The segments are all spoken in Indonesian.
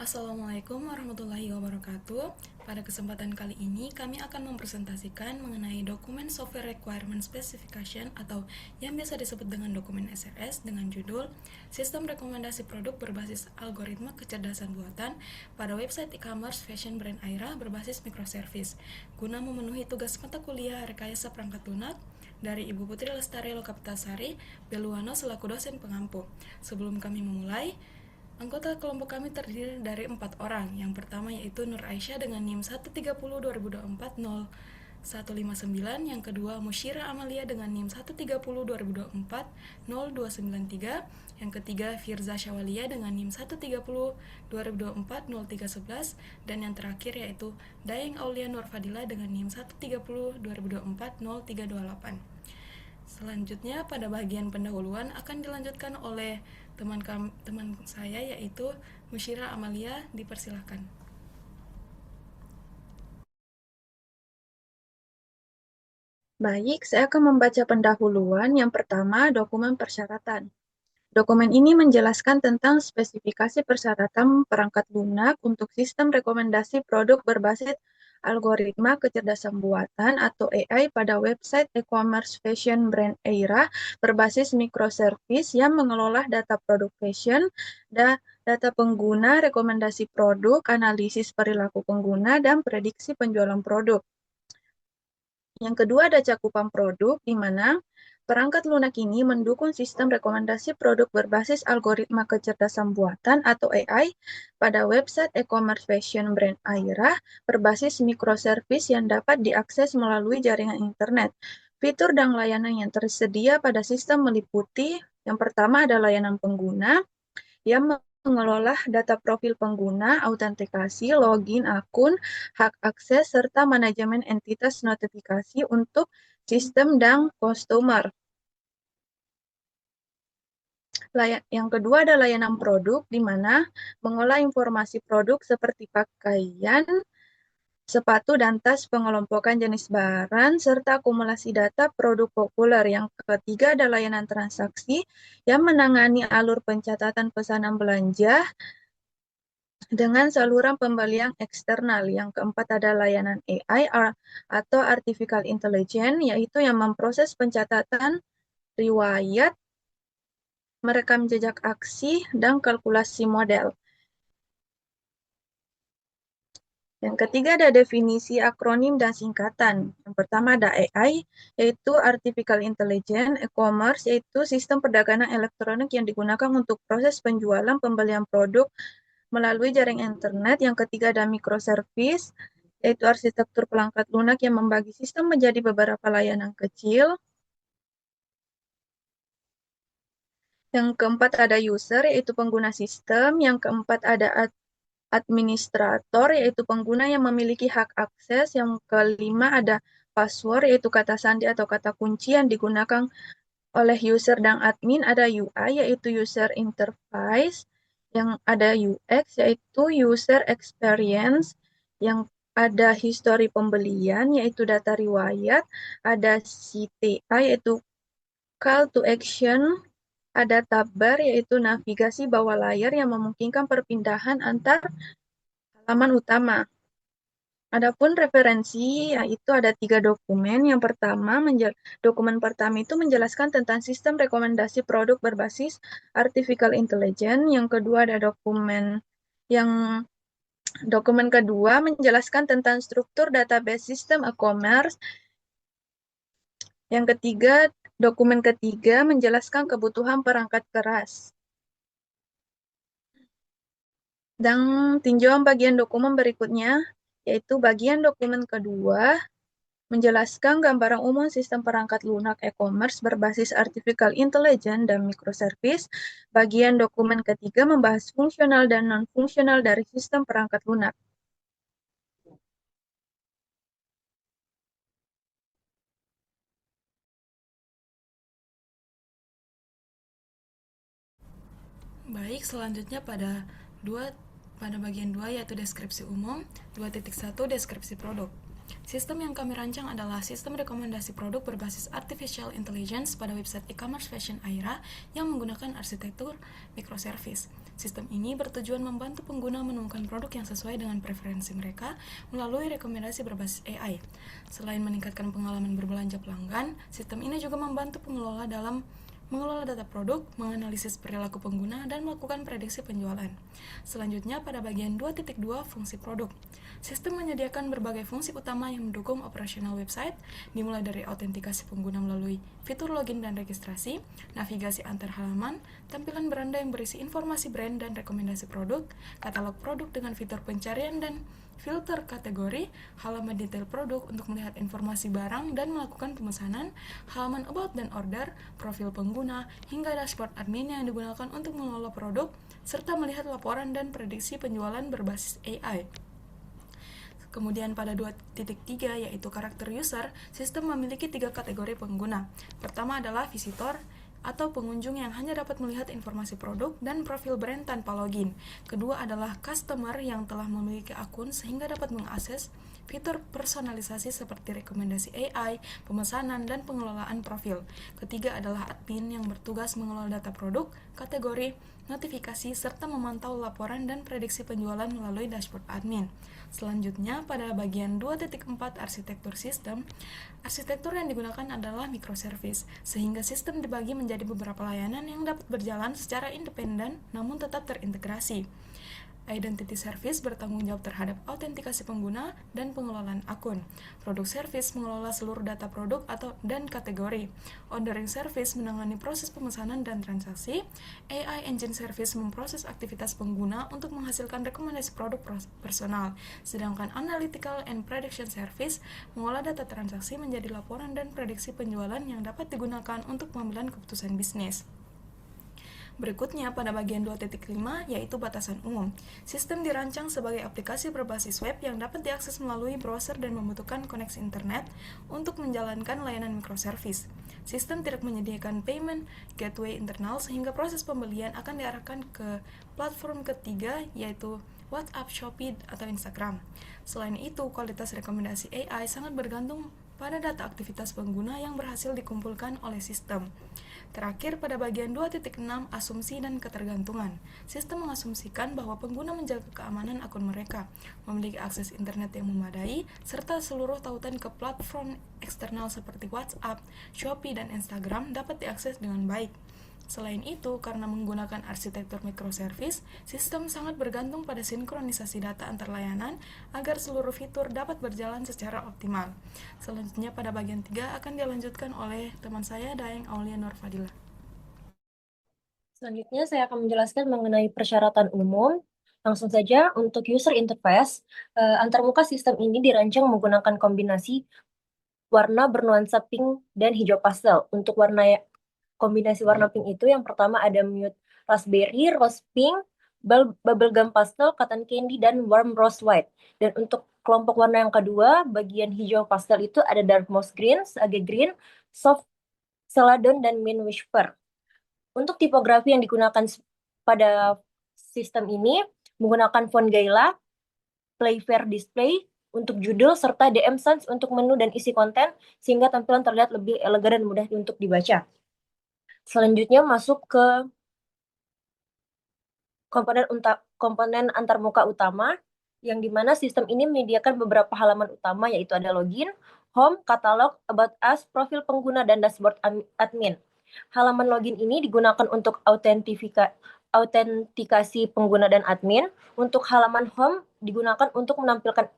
Assalamualaikum warahmatullahi wabarakatuh. Pada kesempatan kali ini kami akan mempresentasikan mengenai dokumen Software Requirement Specification atau yang biasa disebut dengan dokumen SRS dengan judul Sistem Rekomendasi Produk Berbasis Algoritma Kecerdasan Buatan pada website e-commerce fashion brand Aira berbasis microservice guna memenuhi tugas mata kuliah Rekayasa Perangkat Lunak dari Ibu Putri Lestari Lokapitasari Beluano selaku dosen pengampu. Sebelum kami memulai, anggota kelompok kami terdiri dari 4 orang. Yang pertama yaitu Nur Aisyah dengan NIM 130-2024-0159. Yang kedua Musyira Amalia dengan NIM 130-2024-0293. Yang ketiga Firza Syawalia dengan NIM 130-2024-0311. Dan yang terakhir yaitu Dayeng Aulia Nur Fadila dengan NIM 130-2024-0328. Selanjutnya pada bagian pendahuluan akan dilanjutkan oleh teman saya yaitu Musyira Amalia, dipersilahkan. Baik, saya akan membaca pendahuluan. Yang pertama, dokumen persyaratan. Dokumen ini menjelaskan tentang spesifikasi persyaratan perangkat lunak untuk sistem rekomendasi produk berbasis algoritma kecerdasan buatan atau AI pada website e-commerce fashion brand Aira berbasis microservice yang mengelola data produk fashion, data pengguna, rekomendasi produk, analisis perilaku pengguna, dan prediksi penjualan produk. Yang kedua ada cakupan produk, di mana perangkat lunak ini mendukung sistem rekomendasi produk berbasis algoritma kecerdasan buatan atau AI pada website e-commerce fashion brand Aira berbasis microservice yang dapat diakses melalui jaringan internet. Fitur dan layanan yang tersedia pada sistem meliputi yang pertama ada layanan pengguna yang mengelola data profil pengguna, autentikasi, login akun, hak akses, serta manajemen entitas notifikasi untuk sistem dan customer. Yang kedua ada layanan produk, di mana mengolah informasi produk seperti pakaian, sepatu dan tas, pengelompokan jenis barang, serta akumulasi data produk populer. Yang ketiga ada layanan transaksi yang menangani alur pencatatan pesanan belanja dengan saluran pembelian eksternal. Yang keempat ada layanan AI atau Artificial Intelligence, yaitu yang memproses pencatatan riwayat, merekam jejak aksi, dan kalkulasi model. Yang ketiga ada definisi akronim dan singkatan. Yang pertama ada AI, yaitu Artificial Intelligence, e-commerce, yaitu sistem perdagangan elektronik yang digunakan untuk proses penjualan pembelian produk melalui jaringan internet. Yang ketiga ada microservice, yaitu arsitektur perangkat lunak yang membagi sistem menjadi beberapa layanan kecil. Yang keempat ada user, yaitu pengguna sistem. Yang keempat ada administrator, yaitu pengguna yang memiliki hak akses. Yang kelima ada password, yaitu kata sandi atau kata kunci yang digunakan oleh user dan admin. Ada UI, yaitu user interface. Yang ada UX, yaitu user experience. Yang ada history pembelian, yaitu data riwayat. Ada CTA, yaitu call to action. Ada tab bar, yaitu navigasi bawah layar yang memungkinkan perpindahan antar halaman utama. Adapun referensi, yaitu ada 3 dokumen. Yang pertama, dokumen pertama itu menjelaskan tentang sistem rekomendasi produk berbasis Artificial Intelligence. Yang kedua ada dokumen kedua menjelaskan tentang struktur database sistem e-commerce. Yang ketiga, dokumen ketiga menjelaskan kebutuhan perangkat keras. Dan tinjauan bagian dokumen berikutnya, yaitu bagian dokumen kedua, menjelaskan gambaran umum sistem perangkat lunak e-commerce berbasis Artificial Intelligence dan microservice. Bagian dokumen ketiga membahas fungsional dan non-fungsional dari sistem perangkat lunak. Baik, selanjutnya pada bagian 2 yaitu deskripsi umum. 2.1 deskripsi produk. Sistem yang kami rancang adalah sistem rekomendasi produk berbasis Artificial Intelligence pada website e-commerce fashion Aira yang menggunakan arsitektur microservice. Sistem ini bertujuan membantu pengguna menemukan produk yang sesuai dengan preferensi mereka melalui rekomendasi berbasis AI. Selain meningkatkan pengalaman berbelanja pelanggan, sistem ini juga membantu pengelola dalam mengelola data produk, menganalisis perilaku pengguna, dan melakukan prediksi penjualan. Selanjutnya, pada bagian 2.2 fungsi produk. Sistem menyediakan berbagai fungsi utama yang mendukung operasional website, dimulai dari autentikasi pengguna melalui fitur login dan registrasi, navigasi antar halaman, tampilan beranda yang berisi informasi brand dan rekomendasi produk, katalog produk dengan fitur pencarian dan filter kategori, halaman detail produk untuk melihat informasi barang dan melakukan pemesanan, halaman about dan order, profil pengguna, hingga dashboard admin yang digunakan untuk mengelola produk, serta melihat laporan dan prediksi penjualan berbasis AI. Kemudian pada 2.3 yaitu karakter user, sistem memiliki 3 kategori pengguna. Pertama adalah visitor atau pengunjung yang hanya dapat melihat informasi produk dan profil brand tanpa login. Kedua adalah customer yang telah memiliki akun sehingga dapat mengakses fitur personalisasi seperti rekomendasi AI, pemesanan, dan pengelolaan profil. Ketiga adalah admin yang bertugas mengelola data produk, kategori, notifikasi, serta memantau laporan dan prediksi penjualan melalui dashboard admin. Selanjutnya, pada bagian 2.4 arsitektur sistem, arsitektur yang digunakan adalah microservice, sehingga sistem dibagi menjadi beberapa layanan yang dapat berjalan secara independen namun tetap terintegrasi. Identity Service bertanggung jawab terhadap autentikasi pengguna dan pengelolaan akun. Product Service mengelola seluruh data produk dan kategori. Ordering Service menangani proses pemesanan dan transaksi. AI Engine Service memproses aktivitas pengguna untuk menghasilkan rekomendasi produk personal. Sedangkan Analytical and Prediction Service mengolah data transaksi menjadi laporan dan prediksi penjualan yang dapat digunakan untuk pengambilan keputusan bisnis. Berikutnya, pada bagian 2.5, yaitu batasan umum. Sistem dirancang sebagai aplikasi berbasis web yang dapat diakses melalui browser dan membutuhkan koneksi internet untuk menjalankan layanan microservice. Sistem tidak menyediakan payment gateway internal sehingga proses pembelian akan diarahkan ke platform ketiga, yaitu WhatsApp, Shopee, atau Instagram. Selain itu, kualitas rekomendasi AI sangat bergantung pada data aktivitas pengguna yang berhasil dikumpulkan oleh sistem. Terakhir, pada bagian 2.6, asumsi dan ketergantungan. Sistem mengasumsikan bahwa pengguna menjaga keamanan akun mereka, memiliki akses internet yang memadai, serta seluruh tautan ke platform eksternal seperti WhatsApp, Shopee, dan Instagram dapat diakses dengan baik. Selain itu, karena menggunakan arsitektur microservice, sistem sangat bergantung pada sinkronisasi data antar layanan agar seluruh fitur dapat berjalan secara optimal. Selanjutnya pada bagian 3 akan dilanjutkan oleh teman saya, Daeng Aulia Nurfadila. Selanjutnya saya akan menjelaskan mengenai persyaratan umum. Langsung saja untuk user interface, antarmuka sistem ini dirancang menggunakan kombinasi warna bernuansa pink dan hijau pastel. Untuk kombinasi warna pink itu yang pertama ada mute raspberry, rose pink, bubblegum pastel, cotton candy, dan warm rose white. Dan untuk kelompok warna yang kedua, bagian hijau pastel itu ada dark moss green, sage green, soft celadon, dan mint whisper. Untuk tipografi yang digunakan pada sistem ini menggunakan font Gaila, Playfair Display untuk judul, serta DM Sans untuk menu dan isi konten, sehingga tampilan terlihat lebih elegan dan mudah untuk dibaca. Selanjutnya masuk ke komponen antarmuka utama, yang dimana sistem ini menyediakan beberapa halaman utama, yaitu ada login, home, katalog, about us, profil pengguna, dan dashboard admin. Halaman login ini digunakan untuk autentikasi pengguna dan admin. Untuk halaman home digunakan untuk menampilkan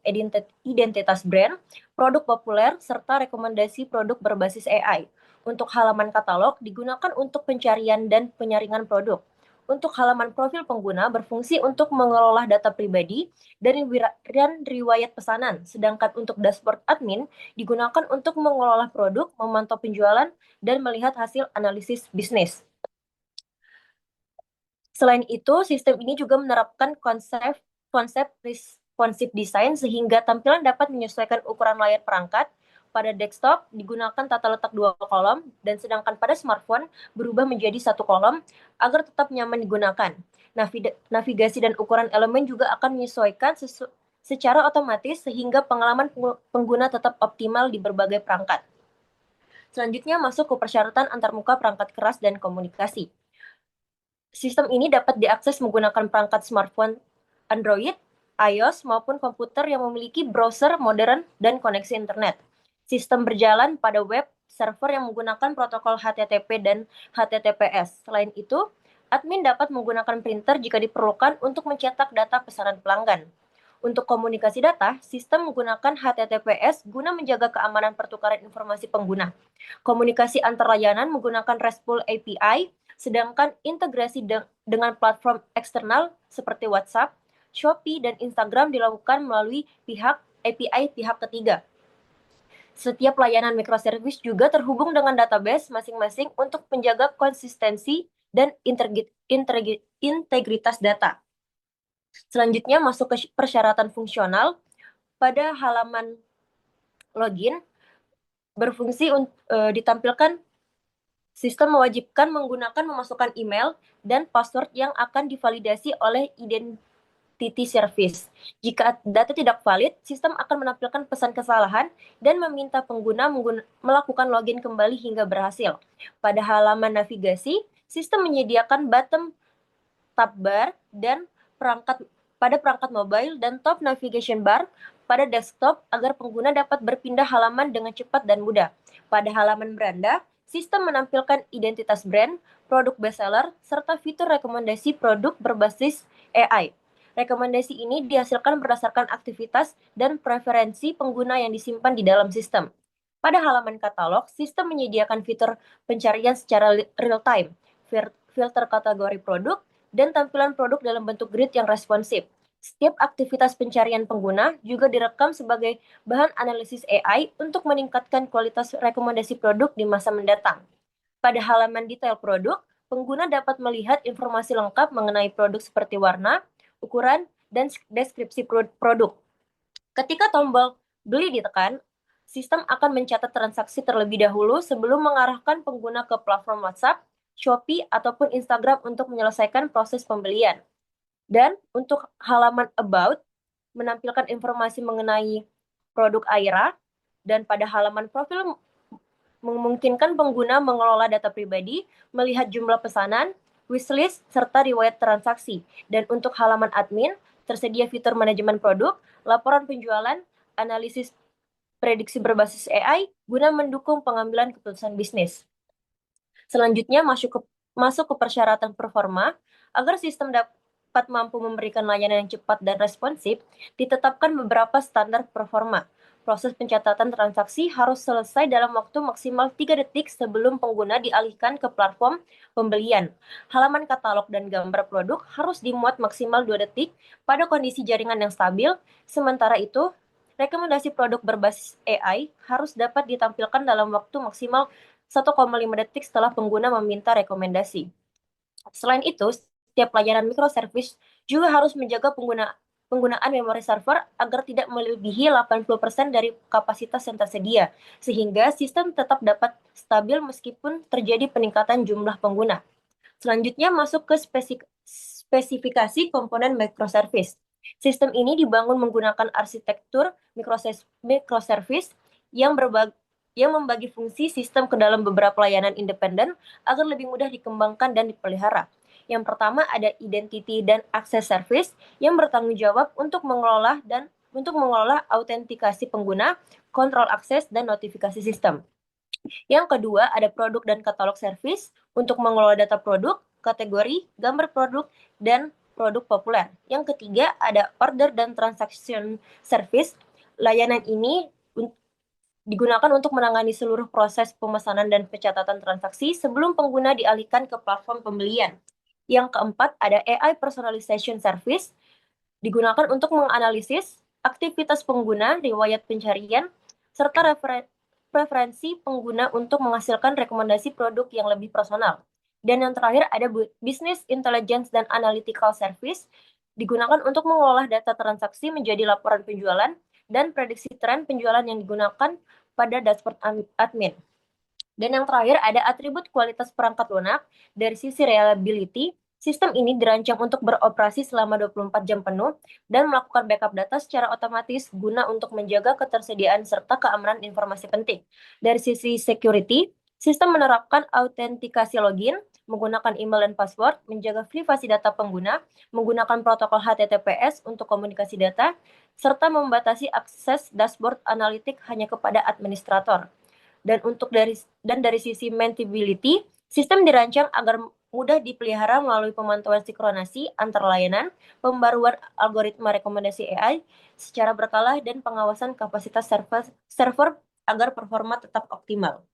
identitas brand, produk populer, serta rekomendasi produk berbasis AI. Untuk halaman katalog digunakan untuk pencarian dan penyaringan produk. Untuk halaman profil pengguna berfungsi untuk mengelola data pribadi dan riwayat pesanan. Sedangkan untuk dashboard admin digunakan untuk mengelola produk, memantau penjualan, dan melihat hasil analisis bisnis. Selain itu, sistem ini juga menerapkan konsep responsive design sehingga tampilan dapat menyesuaikan ukuran layar perangkat. Pada desktop digunakan tata letak 2 kolom, dan sedangkan pada smartphone berubah menjadi 1 kolom agar tetap nyaman digunakan. Navigasi dan ukuran elemen juga akan menyesuaikan secara otomatis sehingga pengalaman pengguna tetap optimal di berbagai perangkat. Selanjutnya masuk ke persyaratan antarmuka perangkat keras dan komunikasi. Sistem ini dapat diakses menggunakan perangkat smartphone Android, iOS, maupun komputer yang memiliki browser modern dan koneksi internet. Sistem berjalan pada web server yang menggunakan protokol HTTP dan HTTPS. Selain itu, admin dapat menggunakan printer jika diperlukan untuk mencetak data pesanan pelanggan. Untuk komunikasi data, sistem menggunakan HTTPS guna menjaga keamanan pertukaran informasi pengguna. Komunikasi antar layanan menggunakan RESTful API, sedangkan integrasi dengan platform eksternal seperti WhatsApp, Shopee, dan Instagram dilakukan melalui API pihak ketiga. Setiap layanan microservice juga terhubung dengan database masing-masing untuk menjaga konsistensi dan integritas data. Selanjutnya masuk ke persyaratan fungsional. Pada halaman login berfungsi ditampilkan sistem mewajibkan menggunakan memasukkan email dan password yang akan divalidasi oleh identity service. Jika data tidak valid, sistem akan menampilkan pesan kesalahan dan meminta pengguna melakukan login kembali hingga berhasil. Pada halaman navigasi, sistem menyediakan bottom tab bar dan perangkat mobile dan top navigation bar pada desktop agar pengguna dapat berpindah halaman dengan cepat dan mudah. Pada halaman beranda, sistem menampilkan identitas brand, produk bestseller, serta fitur rekomendasi produk berbasis AI. Rekomendasi ini dihasilkan berdasarkan aktivitas dan preferensi pengguna yang disimpan di dalam sistem. Pada halaman katalog, sistem menyediakan fitur pencarian secara real-time, filter kategori produk, dan tampilan produk dalam bentuk grid yang responsif. Setiap aktivitas pencarian pengguna juga direkam sebagai bahan analisis AI untuk meningkatkan kualitas rekomendasi produk di masa mendatang. Pada halaman detail produk, pengguna dapat melihat informasi lengkap mengenai produk seperti warna, ukuran, dan deskripsi produk. Ketika tombol beli ditekan, sistem akan mencatat transaksi terlebih dahulu sebelum mengarahkan pengguna ke platform WhatsApp, Shopee, ataupun Instagram untuk menyelesaikan proses pembelian. Dan untuk halaman About, menampilkan informasi mengenai produk Aira, dan pada halaman profil memungkinkan pengguna mengelola data pribadi, melihat jumlah pesanan, wishlist, serta riwayat transaksi. Dan untuk halaman admin, tersedia fitur manajemen produk, laporan penjualan, analisis prediksi berbasis AI, guna mendukung pengambilan keputusan bisnis. Selanjutnya masuk ke persyaratan performa. Agar sistem dapat mampu memberikan layanan yang cepat dan responsif, ditetapkan beberapa standar performa. Proses pencatatan transaksi harus selesai dalam waktu maksimal 3 detik sebelum pengguna dialihkan ke platform pembelian. Halaman katalog dan gambar produk harus dimuat maksimal 2 detik pada kondisi jaringan yang stabil. Sementara itu, rekomendasi produk berbasis AI harus dapat ditampilkan dalam waktu maksimal 1,5 detik setelah pengguna meminta rekomendasi. Selain itu, setiap layanan microservice juga harus menjaga penggunaan memori server agar tidak melebihi 80% dari kapasitas yang tersedia, sehingga sistem tetap dapat stabil meskipun terjadi peningkatan jumlah pengguna. Selanjutnya masuk ke spesifikasi komponen microservice. Sistem ini dibangun menggunakan arsitektur microservice yang membagi fungsi sistem ke dalam beberapa layanan independen agar lebih mudah dikembangkan dan dipelihara. Yang pertama ada identity dan access service yang bertanggung jawab untuk mengelola autentikasi pengguna, kontrol akses, dan notifikasi sistem. Yang kedua ada produk dan katalog service untuk mengelola data produk, kategori, gambar produk, dan produk populer. Yang ketiga ada order dan transaction service. Layanan ini digunakan untuk menangani seluruh proses pemesanan dan pencatatan transaksi sebelum pengguna dialihkan ke platform pembelian. Yang keempat, ada AI Personalization Service, digunakan untuk menganalisis aktivitas pengguna, riwayat pencarian, serta preferensi pengguna untuk menghasilkan rekomendasi produk yang lebih personal. Dan yang terakhir, ada Business Intelligence dan Analytical Service, digunakan untuk mengolah data transaksi menjadi laporan penjualan dan prediksi tren penjualan yang digunakan pada dashboard admin. Dan yang terakhir ada atribut kualitas perangkat lunak. Dari sisi reliability, sistem ini dirancang untuk beroperasi selama 24 jam penuh dan melakukan backup data secara otomatis guna untuk menjaga ketersediaan serta keamanan informasi penting. Dari sisi security, sistem menerapkan autentikasi login, menggunakan email dan password, menjaga privasi data pengguna, menggunakan protokol HTTPS untuk komunikasi data, serta membatasi akses dashboard analitik hanya kepada administrator. Dan dari sisi maintainability, sistem dirancang agar mudah dipelihara melalui pemantauan sinkronasi antar layanan, pembaruan algoritma rekomendasi AI secara berkala, dan pengawasan kapasitas server agar performa tetap optimal.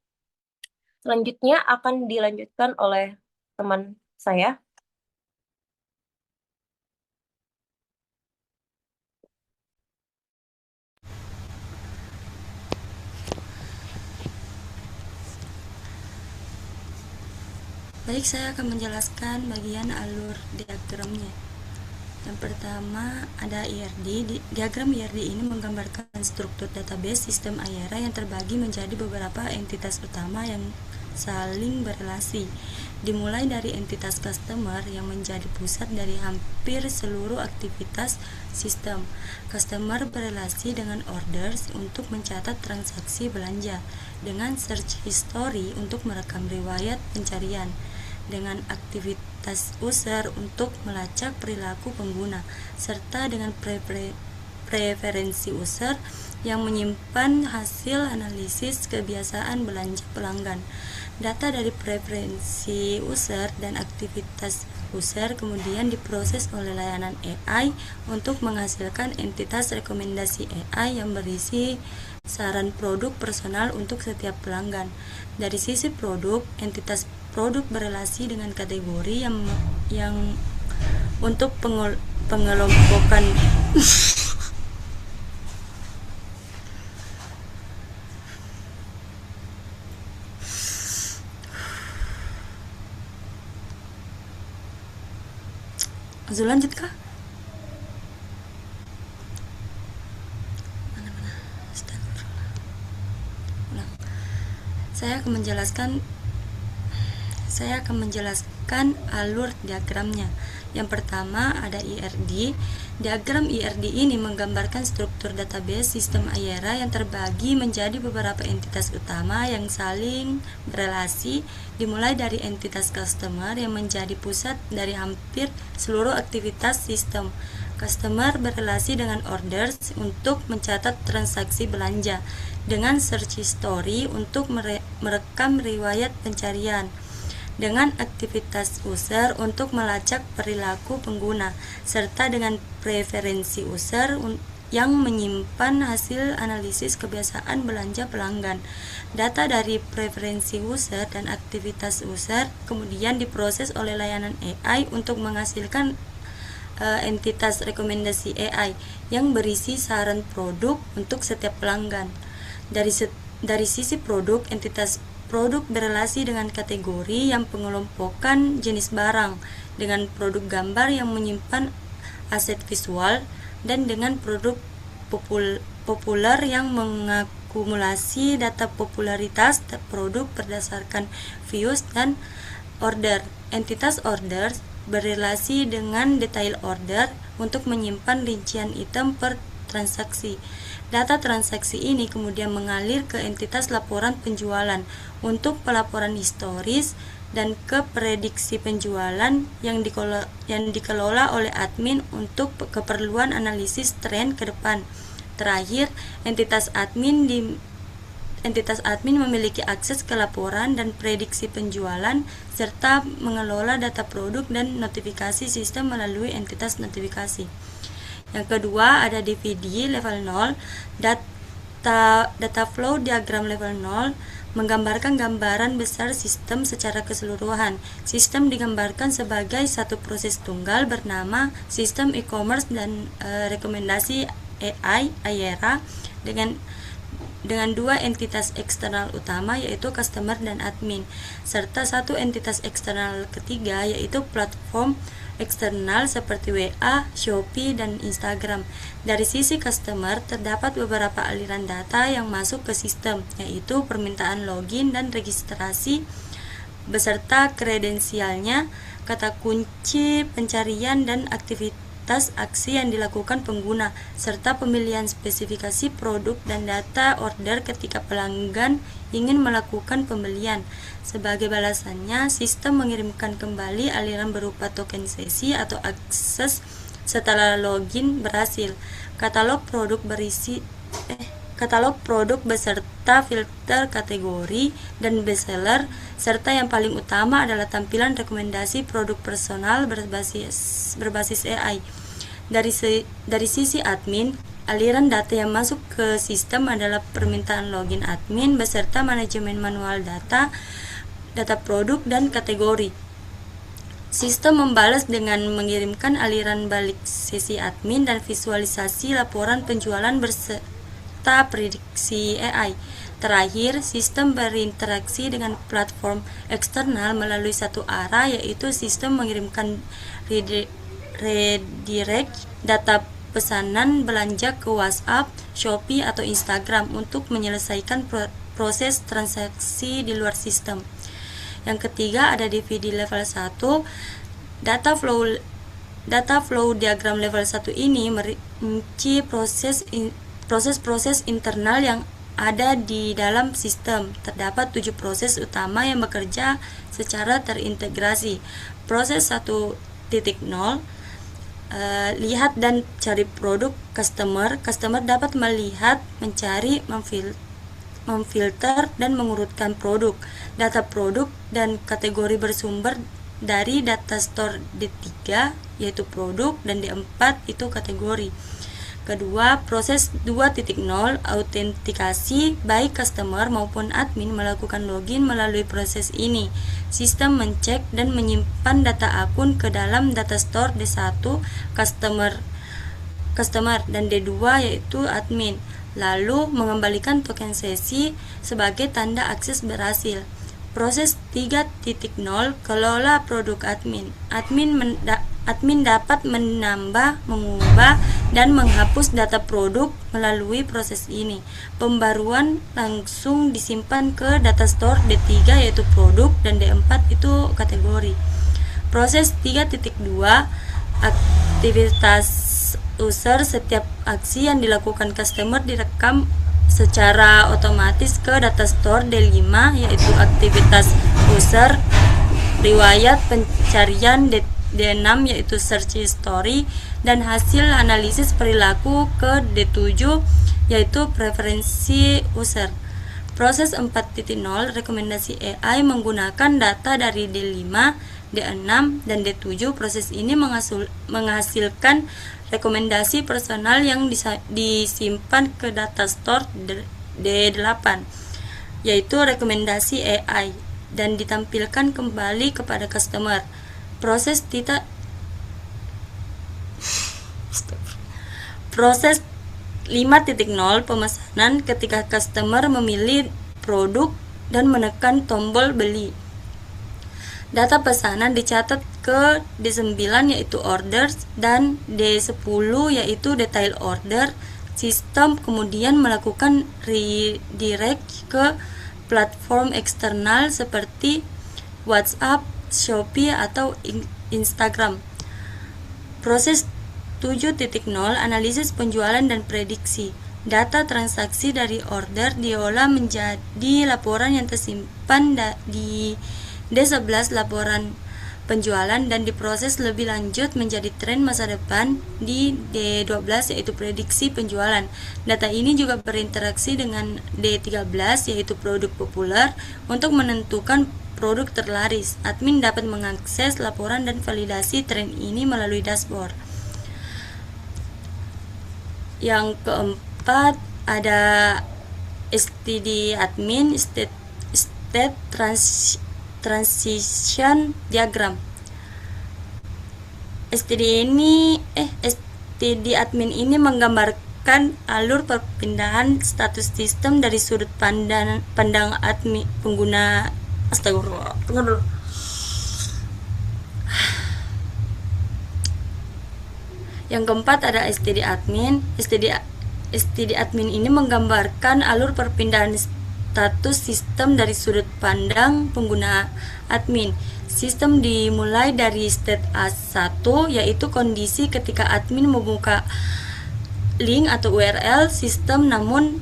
Selanjutnya akan dilanjutkan oleh teman saya. Baik, saya akan menjelaskan bagian alur diagramnya. Yang pertama ada IRD. Diagram IRD ini menggambarkan struktur database sistem Ayera yang terbagi menjadi beberapa entitas utama yang saling berrelasi. Dimulai dari entitas customer yang menjadi pusat dari hampir seluruh aktivitas sistem. Customer berrelasi dengan orders untuk mencatat transaksi belanja, dengan search history untuk merekam riwayat pencarian, dengan aktivitas user untuk melacak perilaku pengguna, serta dengan preferensi user yang menyimpan hasil analisis kebiasaan belanja pelanggan. Data dari preferensi user dan aktivitas user kemudian diproses oleh layanan AI untuk menghasilkan entitas rekomendasi AI yang berisi saran produk personal untuk setiap pelanggan. Dari sisi produk, entitas produk berelasi dengan kategori yang untuk pengelompokan Azul, lanjut kah? Ulang. Saya akan menjelaskan alur diagramnya. Yang pertama ada IRD. Diagram IRD ini menggambarkan struktur database sistem Ayera yang terbagi menjadi beberapa entitas utama yang saling berelasi, dimulai dari entitas customer yang menjadi pusat dari hampir seluruh aktivitas sistem. Customer berelasi dengan orders untuk mencatat transaksi belanja, dengan search history untuk merekam riwayat pencarian, dengan aktivitas user untuk melacak perilaku pengguna, serta dengan preferensi user yang menyimpan hasil analisis kebiasaan belanja pelanggan. Data dari preferensi user dan aktivitas user kemudian diproses oleh layanan AI untuk menghasilkan entitas rekomendasi AI yang berisi saran produk untuk setiap pelanggan. Dari sisi produk, entitas produk berelasi dengan kategori yang pengelompokan jenis barang, dengan produk gambar yang menyimpan aset visual, dan dengan produk populer yang mengakumulasi data popularitas produk berdasarkan views dan order. Entitas order berelasi dengan detail order untuk menyimpan rincian item per transaksi. Data transaksi ini kemudian mengalir ke entitas laporan penjualan untuk pelaporan historis dan ke prediksi penjualan yang dikelola oleh admin untuk keperluan analisis tren ke depan. Terakhir, entitas admin memiliki akses ke laporan dan prediksi penjualan serta mengelola data produk dan notifikasi sistem melalui entitas notifikasi. Yang kedua ada DVD level 0. Data flow diagram level 0 menggambarkan gambaran besar sistem secara keseluruhan. Sistem digambarkan sebagai satu proses tunggal bernama sistem e-commerce dan rekomendasi AI Ayera dengan dua entitas eksternal utama yaitu customer dan admin, serta satu entitas eksternal ketiga yaitu platform eksternal seperti WA, Shopee, dan Instagram. Dari sisi customer, terdapat beberapa aliran data yang masuk ke sistem, yaitu permintaan login dan registrasi beserta kredensialnya, kata kunci pencarian, dan atas aksi yang dilakukan pengguna, serta pemilihan spesifikasi produk dan data order ketika pelanggan ingin melakukan pembelian. Sebagai balasannya, sistem mengirimkan kembali aliran berupa token sesi atau akses setelah login berhasil. Katalog produk beserta filter kategori dan bestseller, serta yang paling utama adalah tampilan rekomendasi produk personal berbasis AI. Dari sisi admin, aliran data yang masuk ke sistem adalah permintaan login admin beserta manajemen manual data produk dan kategori. Sistem membalas dengan mengirimkan aliran balik sesi admin dan visualisasi laporan penjualan beserta prediksi AI. Terakhir, sistem berinteraksi dengan platform eksternal melalui satu arah, yaitu sistem mengirimkan redirect data pesanan belanja ke WhatsApp, Shopee, atau Instagram untuk menyelesaikan proses transaksi di luar sistem. Yang ketiga ada DVD level 1. Data flow diagram level 1 ini merinci proses-proses internal yang ada di dalam sistem. Terdapat 7 proses utama yang bekerja secara terintegrasi. Proses 1.0, lihat dan cari produk customer. Customer dapat melihat, mencari, memfilter, dan mengurutkan produk. Data produk dan kategori bersumber dari data store D3 yaitu produk, dan D4 itu kategori. Kedua, proses 2.0, autentikasi. Baik customer maupun admin melakukan login melalui proses ini. Sistem mencek dan menyimpan data akun ke dalam data store D1 customer dan D2 yaitu admin, lalu mengembalikan token sesi sebagai tanda akses berhasil. Proses 3.0, kelola produk admin. Admin dapat menambah, mengubah, dan menghapus data produk melalui proses ini. Pembaruan langsung disimpan ke data store D3 yaitu produk, dan D4 itu kategori. Proses 3.2, aktivitas user. Setiap aksi yang dilakukan customer direkam secara otomatis ke data store D5 yaitu aktivitas user, riwayat pencarian D6 yaitu search history, dan hasil analisis perilaku ke D7 yaitu preferensi user. Proses 4.0, rekomendasi AI menggunakan data dari D5, D6, dan D7. Proses ini menghasilkan rekomendasi personal yang disimpan ke data store D8 yaitu rekomendasi AI dan ditampilkan kembali kepada customer. Proses 5.0, pemesanan. Ketika customer memilih produk dan menekan tombol beli, data pesanan dicatat ke D9 yaitu orders dan D10 yaitu detail order. Sistem kemudian melakukan redirect ke platform eksternal seperti WhatsApp, Shopee, atau Instagram. Proses 7.0, analisis penjualan dan prediksi. Data transaksi dari order diolah menjadi laporan yang tersimpan di D11 laporan penjualan dan diproses lebih lanjut menjadi tren masa depan di D12 yaitu prediksi penjualan. Data ini juga berinteraksi dengan D13 yaitu produk populer untuk menentukan produk terlaris. Admin dapat mengakses laporan dan validasi tren ini melalui dashboard. Yang keempat ada STD admin, state transition diagram. STD admin ini menggambarkan alur perpindahan status sistem dari sudut pandang admin pengguna. Astagfirullah, tunggu dulu. Yang keempat ada STD admin. STD admin ini menggambarkan alur perpindahan status sistem dari sudut pandang pengguna admin. Sistem dimulai dari state A1, yaitu kondisi ketika admin membuka link atau URL sistem namun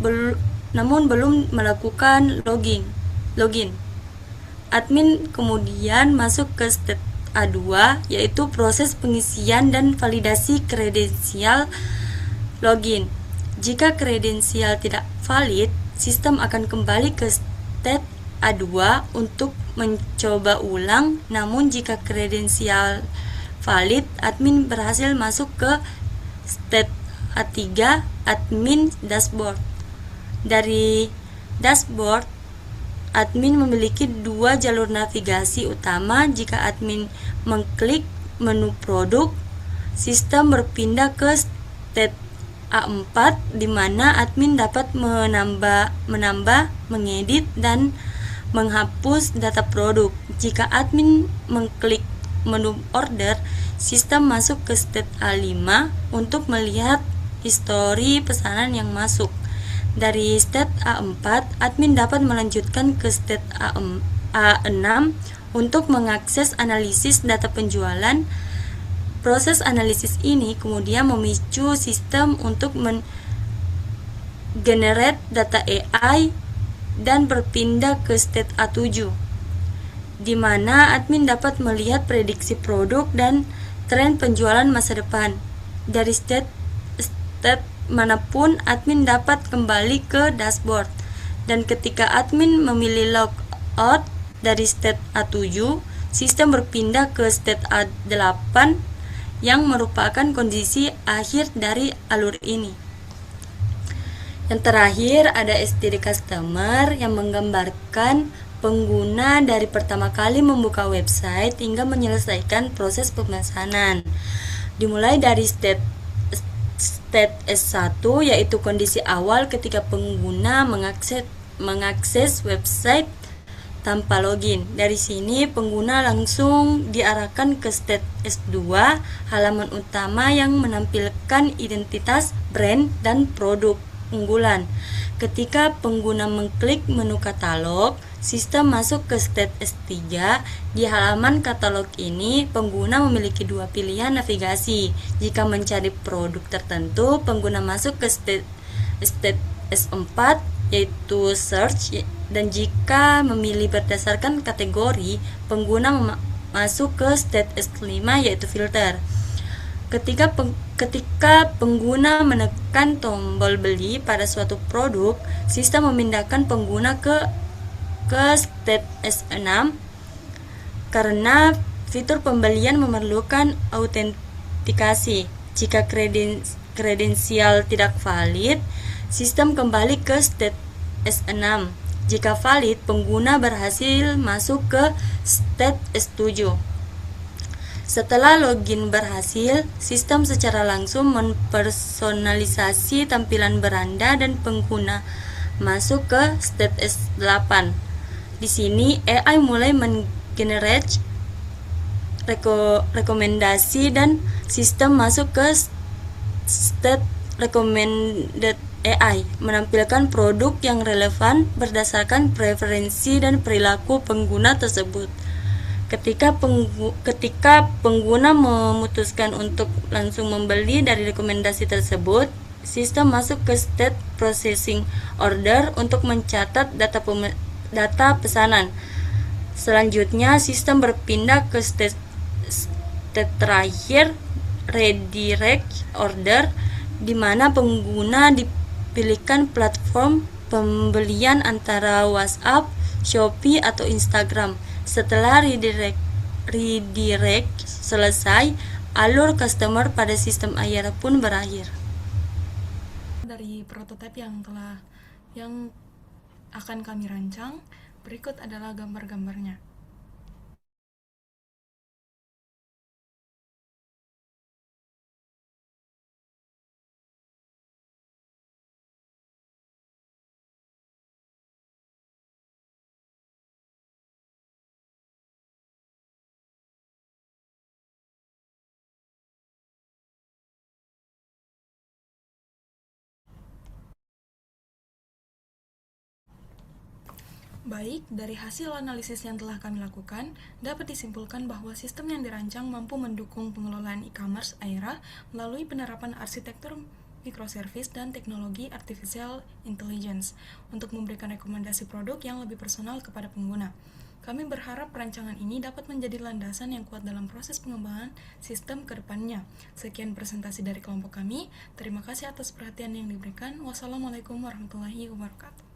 belum melakukan login. Admin kemudian masuk ke state A2, yaitu proses pengisian dan validasi kredensial login. Jika kredensial tidak valid, sistem akan kembali ke state A2 untuk mencoba ulang. Namun jika kredensial valid, admin berhasil masuk ke state A3, admin dashboard. Dari dashboard, admin memiliki dua jalur navigasi utama. Jika admin mengklik menu produk, sistem berpindah ke state A4, di mana admin dapat menambah, mengedit, dan menghapus data produk. Jika admin mengklik menu order, sistem masuk ke state A5 untuk melihat histori pesanan yang masuk. Dari state A4, admin dapat melanjutkan ke state A6 untuk mengakses analisis data penjualan. Proses analisis ini kemudian memicu sistem untuk generate data AI dan berpindah ke state A7, di mana admin dapat melihat prediksi produk dan tren penjualan masa depan. Dari state manapun, admin dapat kembali ke dashboard. Dan ketika admin memilih logout dari state A7, sistem berpindah ke state A8 yang merupakan kondisi akhir dari alur ini. Yang terakhir ada STD customer yang menggambarkan pengguna dari pertama kali membuka website hingga menyelesaikan proses pemesanan. Dimulai dari state S1, yaitu kondisi awal ketika pengguna mengakses website tanpa login. Dari sini pengguna langsung diarahkan ke state S2, halaman utama yang menampilkan identitas brand dan produk unggulan. Ketika pengguna mengklik menu katalog, sistem masuk ke state S3. Di halaman katalog ini, pengguna memiliki dua pilihan navigasi. Jika mencari produk tertentu, pengguna masuk ke state S4, yaitu search, dan jika memilih berdasarkan kategori, pengguna masuk ke state S5, yaitu filter. Ketika pengguna menekan tombol beli pada suatu produk, sistem memindahkan pengguna ke state S6 karena fitur pembelian memerlukan autentikasi. Jika kredensial tidak valid, sistem kembali ke state S6. Jika valid, pengguna berhasil masuk ke state S7. Setelah login berhasil, sistem secara langsung mempersonalisasi tampilan beranda dan pengguna masuk ke state S8. Di sini AI mulai menggenerate rekomendasi dan sistem masuk ke state recommended AI, menampilkan produk yang relevan berdasarkan preferensi dan perilaku pengguna tersebut. Ketika pengguna memutuskan untuk langsung membeli dari rekomendasi tersebut, sistem masuk ke state processing order untuk mencatat data pesanan. Selanjutnya, sistem berpindah ke state terakhir, redirect order, di mana pengguna dipilihkan platform pembelian antara WhatsApp, Shopee, atau Instagram. Setelah redirect selesai, alur customer pada sistem Ayara pun berakhir. Dari prototipe yang akan kami rancang, berikut adalah gambar-gambarnya. Baik, dari hasil analisis yang telah kami lakukan, dapat disimpulkan bahwa sistem yang dirancang mampu mendukung pengelolaan e-commerce Aira melalui penerapan arsitektur microservice dan teknologi artificial intelligence untuk memberikan rekomendasi produk yang lebih personal kepada pengguna. Kami berharap perancangan ini dapat menjadi landasan yang kuat dalam proses pengembangan sistem ke depannya. Sekian presentasi dari kelompok kami. Terima kasih atas perhatian yang diberikan. Wassalamualaikum warahmatullahi wabarakatuh.